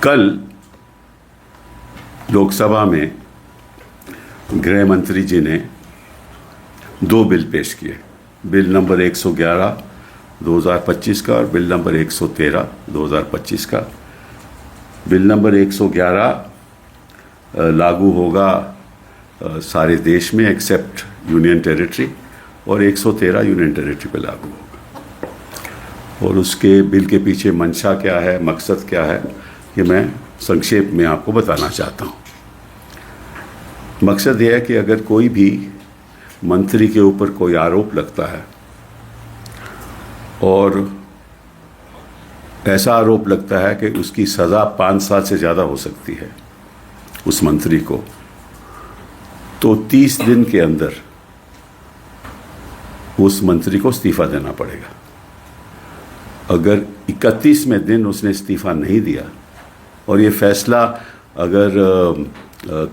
कल लोकसभा में गृह मंत्री जी ने दो बिल पेश किए। बिल नंबर 111 2025 का और बिल नंबर 113 2025 का। बिल नंबर 111 लागू होगा सारे देश में एक्सेप्ट यूनियन टेरिटरी, और 113 यूनियन टेरिटरी पे लागू होगा। और उसके बिल के पीछे मंशा क्या है, मकसद क्या है, ये मैं संक्षेप में आपको बताना चाहता हूँ। मकसद यह है कि अगर कोई भी मंत्री के ऊपर कोई आरोप लगता है और ऐसा आरोप लगता है कि उसकी सज़ा 5 साल से ज़्यादा हो सकती है उस मंत्री को, तो 30 दिन के अंदर उस मंत्री को इस्तीफा देना पड़ेगा। अगर 31वें दिन उसने इस्तीफा नहीं दिया, और ये फैसला अगर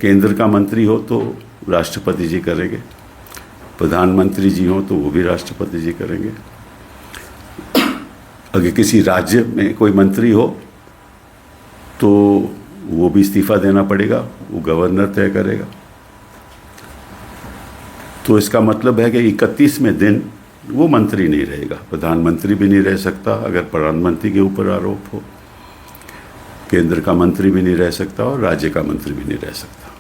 केंद्र का मंत्री हो तो राष्ट्रपति जी करेंगे, प्रधानमंत्री जी हो तो वो भी राष्ट्रपति जी करेंगे, अगर किसी राज्य में कोई मंत्री हो तो वो भी इस्तीफा देना पड़ेगा, वो गवर्नर तय करेगा। तो इसका मतलब है कि 31वें दिन वो मंत्री नहीं रहेगा, प्रधानमंत्री भी नहीं रह सकता, अगर प्रधानमंत्री के ऊपर आरोप हो, केंद्र का मंत्री भी नहीं रह सकता और राज्य का मंत्री भी नहीं रह सकता।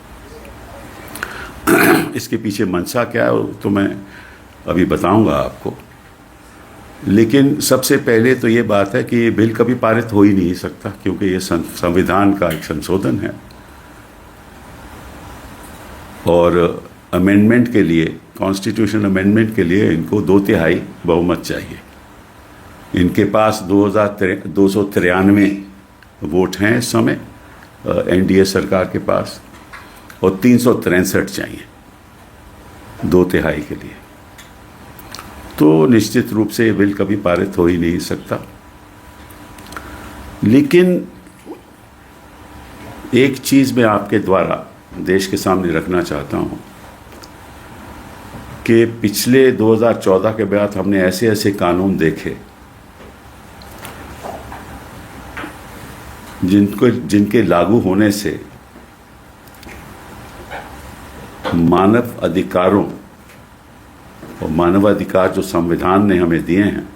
इसके पीछे मंशा क्या है तो मैं अभी बताऊंगा आपको, लेकिन सबसे पहले तो ये बात है कि ये बिल कभी पारित हो ही नहीं सकता, क्योंकि ये संविधान का एक संशोधन है और अमेंडमेंट के लिए, कॉन्स्टिट्यूशन अमेंडमेंट के लिए इनको 2/3 बहुमत चाहिए। इनके पास 293 वोट हैं इस समय एनडीए सरकार के पास, और 363 चाहिए 2/3 के लिए। तो निश्चित रूप से ये बिल कभी पारित हो ही नहीं सकता। लेकिन एक चीज़ मैं आपके द्वारा देश के सामने रखना चाहता हूँ कि पिछले 2014 के बाद हमने ऐसे ऐसे कानून देखे जिनके लागू होने से मानव अधिकारों और मानवाधिकार जो संविधान ने हमें दिए हैं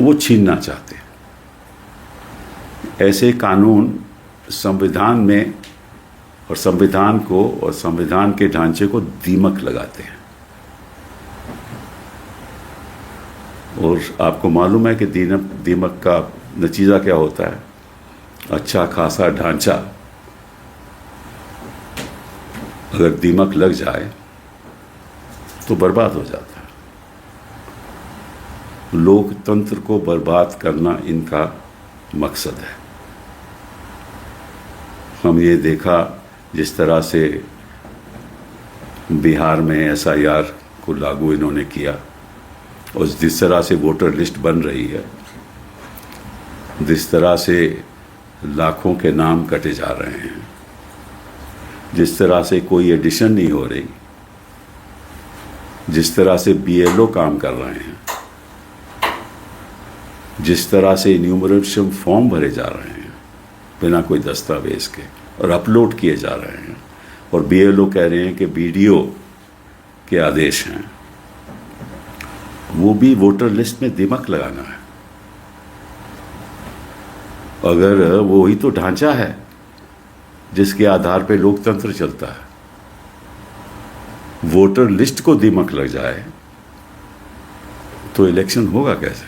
वो छीनना चाहते हैं। ऐसे कानून संविधान में और संविधान को और संविधान के ढांचे को दीमक लगाते हैं। और आपको मालूम है कि दीमक का नतीजा क्या होता है। अच्छा खासा ढांचा अगर दीमक लग जाए तो बर्बाद हो जाता है। लोकतंत्र को बर्बाद करना इनका मकसद है। हम ये देखा जिस तरह से बिहार में एसआईआर को लागू इन्होंने किया, और जिस तरह से वोटर लिस्ट बन रही है, जिस तरह से लाखों के नाम कटे जा रहे हैं, जिस तरह से कोई एडिशन नहीं हो रही, जिस तरह से बीएलओ काम कर रहे हैं, जिस तरह से इन्यूमरेशन फॉर्म भरे जा रहे हैं बिना कोई दस्तावेज के और अपलोड किए जा रहे हैं, और बीएलओ कह रहे हैं कि बीडीओ के आदेश हैं, वो भी वोटर लिस्ट में दीमक लगाना है। अगर वो ही तो ढांचा है जिसके आधार पे लोकतंत्र चलता है, वोटर लिस्ट को दीमक लग जाए तो इलेक्शन होगा कैसे?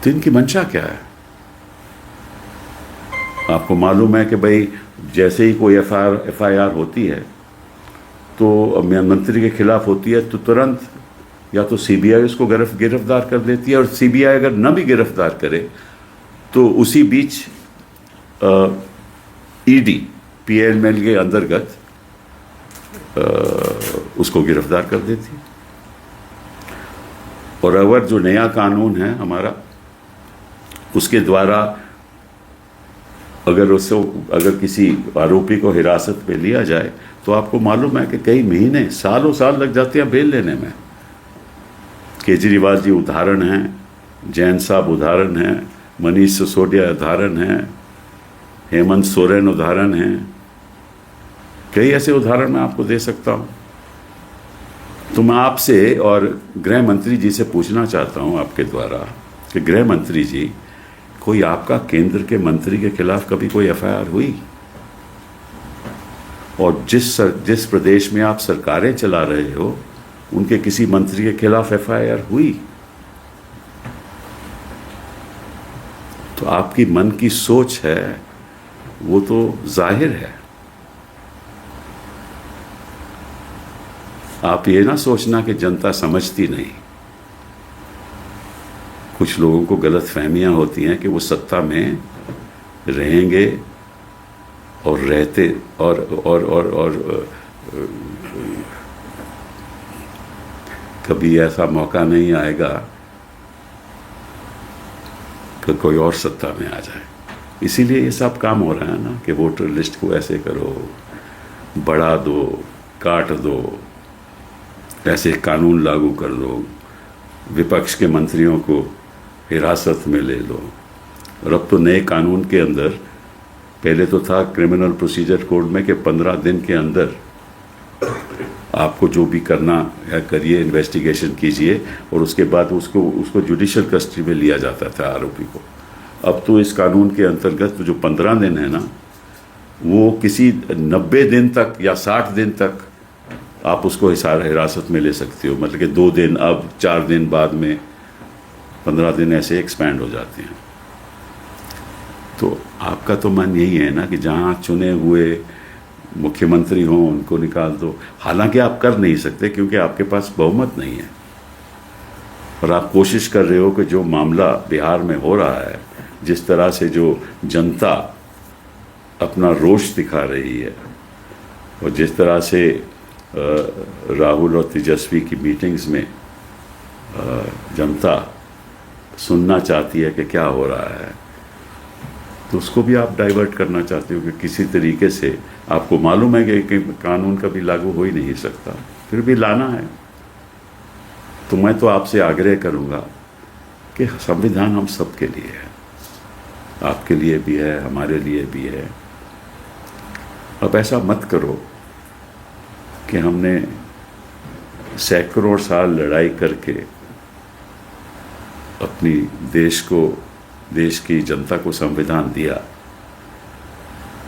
तो इनकी मंशा क्या है? आपको मालूम है कि भाई जैसे ही कोई एफआईआर होती है तो मंत्री के खिलाफ होती है तो तुरंत या तो सीबीआई उसको गिरफ्तार कर लेती है, और सीबीआई अगर न भी गिरफ्तार करे तो उसी बीच ईडी पीएमएल के अंतर्गत उसको गिरफ्तार कर देती है। और अगर जो नया कानून है हमारा, उसके द्वारा अगर किसी आरोपी को हिरासत में लिया जाए तो आपको मालूम है कि कई महीने सालों साल लग जाते हैं बेल लेने में। केजरीवाल जी उदाहरण हैं, जैन साहब उदाहरण हैं, मनीष सिसोदिया उदाहरण हैं, हेमंत सोरेन उदाहरण हैं, कई ऐसे उदाहरण मैं आपको दे सकता हूं। तो मैं आपसे और गृह मंत्री जी से पूछना चाहता हूं आपके द्वारा कि गृह मंत्री जी, कोई आपका केंद्र के मंत्री के खिलाफ कभी कोई एफआईआर हुई? और जिस प्रदेश में आप सरकारें चला रहे हो उनके किसी मंत्री के खिलाफ एफआईआर हुई? तो आपकी मन की सोच है वो तो जाहिर है। आप ये ना सोचना कि जनता समझती नहीं। कुछ लोगों को गलत फहमियां होती हैं कि वो सत्ता में रहेंगे और रहते और कभी ऐसा मौका नहीं आएगा कि कोई और सत्ता में आ जाए। इसीलिए ये सब काम हो रहा है ना कि वोटर लिस्ट को ऐसे करो, बढ़ा दो, काट दो, ऐसे कानून लागू कर दो, विपक्ष के मंत्रियों को हिरासत में ले लो। और अब तो नए कानून के अंदर, पहले तो था क्रिमिनल प्रोसीजर कोड में कि 15 दिन के अंदर आपको जो भी करना है करिए, इन्वेस्टिगेशन कीजिए और उसके बाद उसको जुडिशियल कस्टडी में लिया जाता था आरोपी को। अब तो इस कानून के अंतर्गत जो 15 दिन है ना, वो किसी 90 दिन तक या 60 दिन तक आप उसको हिरासत में ले सकते हो। मतलब कि 2 दिन, अब 4 दिन बाद में 15 दिन ऐसे एक्सपैंड हो जाते हैं। तो आपका तो मन यही है ना कि जहाँ चुने हुए मुख्यमंत्री हों उनको निकाल दो। हालांकि आप कर नहीं सकते क्योंकि आपके पास बहुमत नहीं है। और आप कोशिश कर रहे हो कि जो मामला बिहार में हो रहा है, जिस तरह से जो जनता अपना रोष दिखा रही है और जिस तरह से राहुल और तेजस्वी की मीटिंग्स में जनता सुनना चाहती है कि क्या हो रहा है, तो उसको भी आप डाइवर्ट करना चाहते हो कि किसी तरीके से आपको मालूम है कि कानून कभी लागू हो ही नहीं सकता, फिर भी लाना है। तो मैं तो आपसे आग्रह करूंगा कि संविधान हम सबके लिए है, आपके लिए भी है, हमारे लिए भी है। अब ऐसा मत करो कि हमने सैकड़ों साल लड़ाई करके अपनी देश की जनता को संविधान दिया,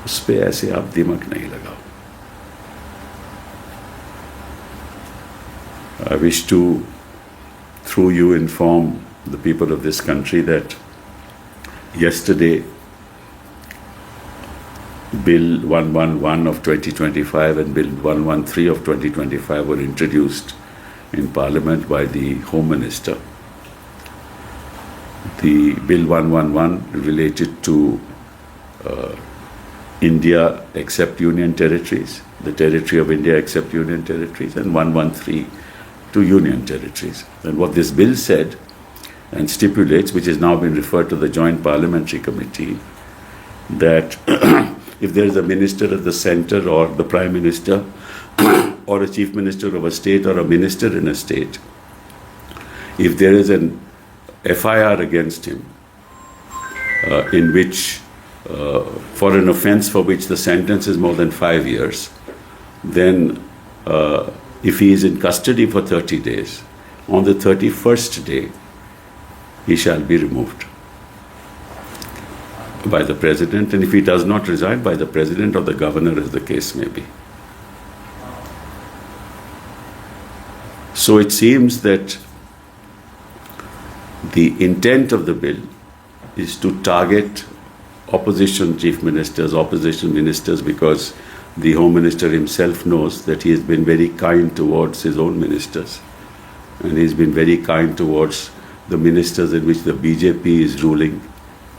उस पे ऐसे आप दिमाग नहीं लगाओ। I wish to, through you, inform the people of this country that yesterday Bill 111 of 2025 and Bill 113 of 2025 were introduced in Parliament by the Home Minister. The Bill 111 related to India except Union territories, the territory of India except Union territories, and 113 to Union territories. And what this bill said and stipulates, which has now been referred to the Joint Parliamentary Committee, that if there is a minister at the center or the Prime Minister or a Chief Minister of a state or a minister in a state, if there is an FIR against him in which for an offence for which the sentence is more than 5 years, then if he is in custody for 30 days, on the 31st day, he shall be removed by the President, and if he does not resign, by the President or the Governor, as the case may be. So it seems that the intent of the bill is to target opposition chief ministers, opposition ministers, because the Home Minister himself knows that he has been very kind towards his own ministers, and he's been very kind towards the ministers in which the BJP is ruling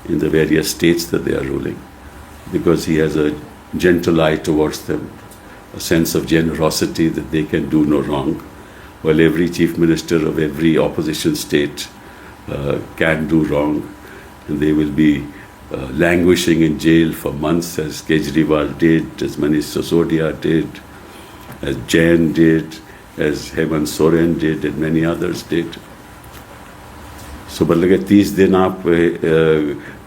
in the various states that they are ruling, because he has a gentle eye towards them, a sense of generosity that they can do no wrong, while every chief minister of every opposition state can do wrong, and they will be languishing in jail for months, as Kejriwal did, as Manish Sisodia did, as Jain did, as Hemant Soren did, and many others did. So मतलब कि 30 दिन आप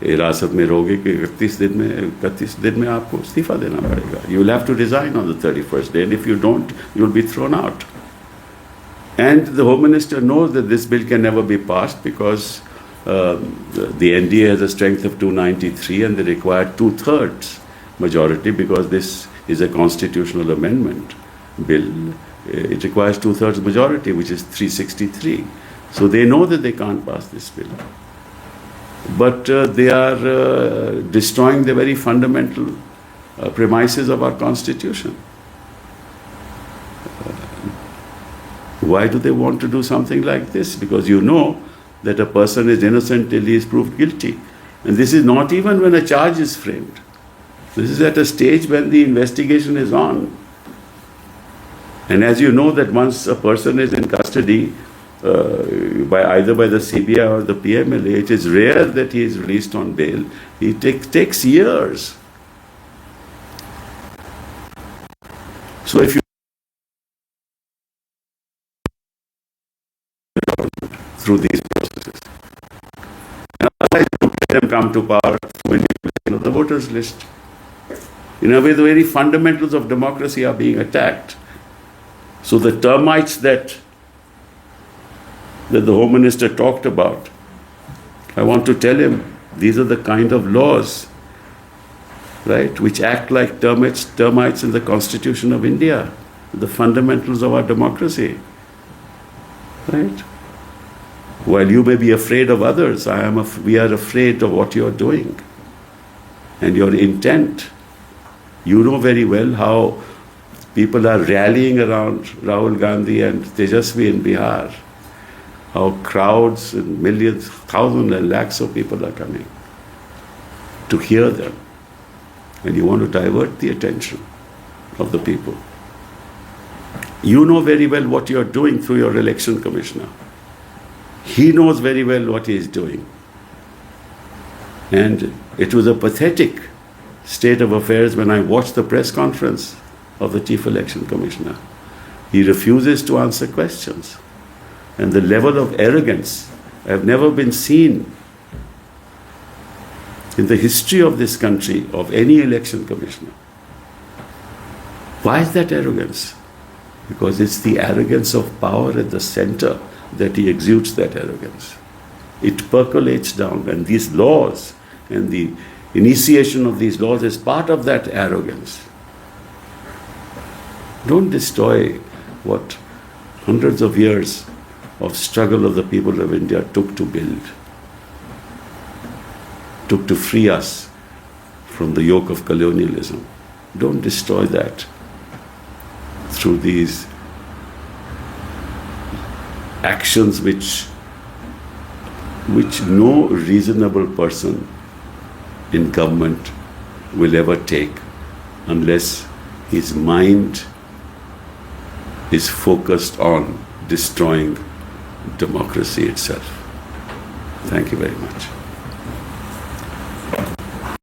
हिरासत में रहोगे कि 31 दिन में आपको इस्तीफा देना पड़ेगा. You will have to resign on the 31st day, and if you don't, you will be thrown out. And the Home Minister knows that this bill can never be passed because the NDA has a strength of 293 and they require 2/3 majority because this is a constitutional amendment bill. It requires 2/3 majority, which is 363. So they know that they can't pass this bill. But they are destroying the very fundamental premises of our constitution. Why do they want to do something like this? Because you know that a person is innocent till he is proved guilty. And this is not even when a charge is framed. This is at a stage when the investigation is on. And as you know that once a person is in custody, either by the CBI or the PMLA, it is rare that he is released on bail. It takes years. So if you through these processes, and otherwise you let them come to power through manipulation of the voters list. In a way, the very fundamentals of democracy are being attacked. So the termites that the Home Minister talked about, I want to tell him these are the kind of laws, right, which act like termites in the Constitution of India, the fundamentals of our democracy, right? While you may be afraid of others, we are afraid of what you are doing and your intent. You know very well how people are rallying around Rahul Gandhi and Tejasvi in Bihar. How crowds and millions, thousands and lakhs of people are coming to hear them. And you want to divert the attention of the people. You know very well what you are doing through your election commissioner. He knows very well what he is doing. And it was a pathetic state of affairs when I watched the press conference of the Chief Election Commissioner. He refuses to answer questions. And the level of arrogance have never been seen in the history of this country of any election commissioner. Why is that arrogance? Because it's the arrogance of power at the center that he exudes that arrogance. It percolates down, and these laws and the initiation of these laws is part of that arrogance. Don't destroy what hundreds of years of struggle of the people of India took to build, took to free us from the yoke of colonialism. Don't destroy that through these actions which no reasonable person in government will ever take unless his mind is focused on destroying democracy itself. Thank you very much.